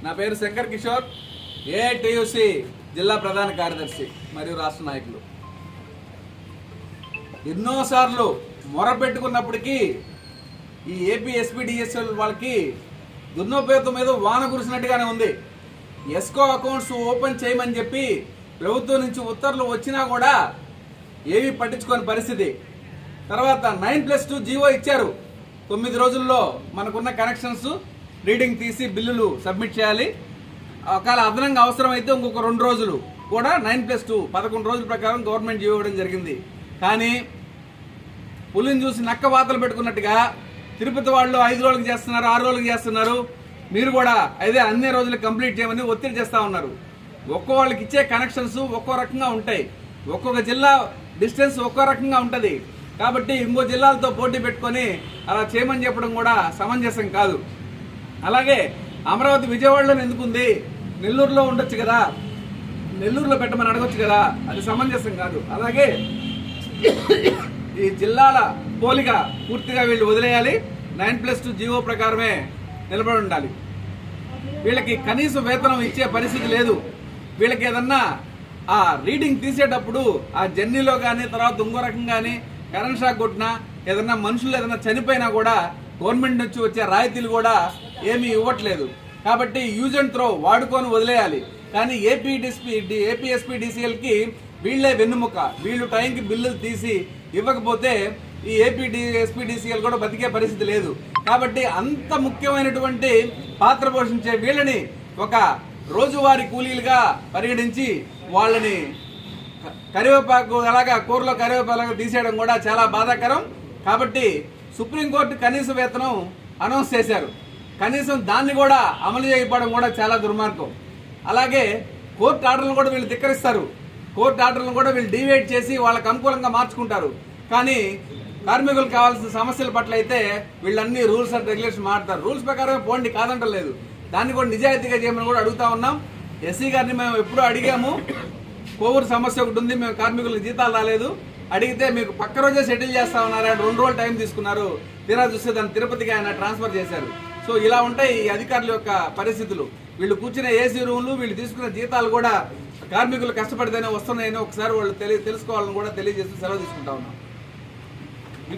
నా పేరు శంకర్ కిషోర్, ఏఐటియుసి జిల్లా ప్రధాన కార్యదర్శి మరియు రాష్ట్ర నాయకులు. ఎన్నోసార్లు మొరపెట్టుకున్నప్పటికీ ఈ ఏపీ ఎస్పీడిఎస్ఎల్ వాళ్ళకి దున్నోపేతం మీద వాన కురిసినట్టుగానే ఉంది. ఎస్కో అకౌంట్స్ ఓపెన్ చేయమని చెప్పి ప్రభుత్వం నుంచి ఉత్తర్వులు వచ్చినా కూడా ఏమీ పట్టించుకోని పరిస్థితి. తర్వాత 9+2 జీవో ఇచ్చారు. 9 రోజుల్లో మనకున్న కనెక్షన్స్ రీడింగ్ తీసి బిల్లులు సబ్మిట్ చేయాలి. ఒకవేళ అదనంగా అవసరమైతే ఇంకొక 2 రోజులు కూడా 9+2 11 రోజుల ప్రకారం గవర్నమెంట్ జీవో ఇవ్వడం జరిగింది. కానీ పులిని చూసి నక్క వాతలు పెట్టుకున్నట్టుగా తిరుపతి వాళ్ళు 5 రోజులకు చేస్తున్నారు, 6 రోజులకు చేస్తున్నారు. మీరు కూడా అదే అన్ని రోజులు కంప్లీట్ చేయమని ఒత్తిడి చేస్తూ ఉన్నారు. ఒక్కో వాళ్ళకి ఇచ్చే కనెక్షన్స్ ఒక్కో రకంగా ఉంటాయి. ఒక్కొక్క జిల్లా డిస్టెన్స్ ఒక్కో రకంగా ఉంటుంది. కాబట్టి ఇంకో జిల్లాలతో పోటీ పెట్టుకొని అలా చేయమని చెప్పడం కూడా సమంజసం కాదు. అలాగే అమరావతి విజయవాడలోనే ఎందుకుంది, నెల్లూరులో ఉండొచ్చు కదా, నెల్లూరులో పెట్టమని అడగొచ్చు కదా, అది సమంజసం కాదు. అలాగే ఈ జిల్లాల పోలిక పూర్తిగా వీళ్ళు వదిలేయాలి. 9+2 జీవో ప్రకారమే నిలబడి ఉండాలి. వీళ్ళకి కనీస వేతనం ఇచ్చే పరిస్థితి లేదు. వీళ్ళకి ఏదన్నా ఆ రీడింగ్ తీసేటప్పుడు ఆ జర్నీలో కానీ తర్వాత ఇంకో రకం కానీ కరెంట్ షాక్ కొట్టినా ఏదన్నా మనుషులు ఏదైనా చనిపోయినా కూడా గవర్నమెంట్ నుంచి వచ్చే రాయితీలు కూడా ఏమీ ఇవ్వట్లేదు. కాబట్టి యూజ్ అండ్ త్రో వాడుకొని వదిలేయాలి. కానీ ఏపీఎస్పీడీసీఎల్కి వీళ్లే వెన్నుముక. వీళ్ళు టైంకి బిల్లులు తీసి ఇవ్వకపోతే ఈ ఏపీఎస్పీడీసీఎల్ కూడా బతికే పరిస్థితి లేదు. కాబట్టి అంత ముఖ్యమైనటువంటి పాత్ర పోషించే వీళ్ళని ఒక రోజువారీ కూలీలుగా పరిగణించి వాళ్ళని కరివేపాకు అలాగా కూరలో కరివేపాకు తీసేయడం కూడా చాలా బాధాకరం. కాబట్టి సుప్రీంకోర్టు కనీస వేతనం అనౌన్స్ చేశారు. కనీసం దాన్ని కూడా అమలు చేయకపోవడం కూడా చాలా దుర్మార్గం. అలాగే కోర్టు ఆర్డర్లను కూడా వీళ్ళు ధిక్కరిస్తారు. కోర్టు ఆర్డర్లను కూడా వీళ్ళు డివైడ్ చేసి వాళ్ళకు అనుకూలంగా మార్చుకుంటారు. కానీ కార్మికులకు కావాల్సిన సమస్యల పట్ల అయితే వీళ్ళన్ని రూల్స్ అండ్ రెగ్యులేషన్ మారుతారు. రూల్స్ ప్రకారమే పోండి, కాదంటలేదు. దాన్ని కూడా నిజాయితీగా చేయమని కూడా అడుగుతా ఉన్నాం. ఎస్సీ గారిని మేము ఎప్పుడూ అడిగాము. కోవూరు సమస్య ఒకటి ఉంది, మేము కార్మికులకు జీతాలు రాలేదు, అడిగితే మీకు పక్క రోజే సెటిల్ చేస్తా ఉన్నారు. 2 రోజులు టైం తీసుకున్నారు. తీరా చూస్తే దాన్ని తిరుపతికి ఆయన ట్రాన్స్ఫర్ చేశారు. సో ఇలా ఉంటాయి ఈ అధికారుల యొక్క పరిస్థితులు. వీళ్ళు కూర్చునే ఏసీ రూమ్లు, వీళ్ళు తీసుకునే జీతాలు కూడా కార్మికులు కష్టపడితేనే వస్తున్నాయని ఒకసారి వాళ్ళు తెలుసుకోవాలని కూడా తెలియజేస్తూ సెలవు తీసుకుంటా ఉన్నాం.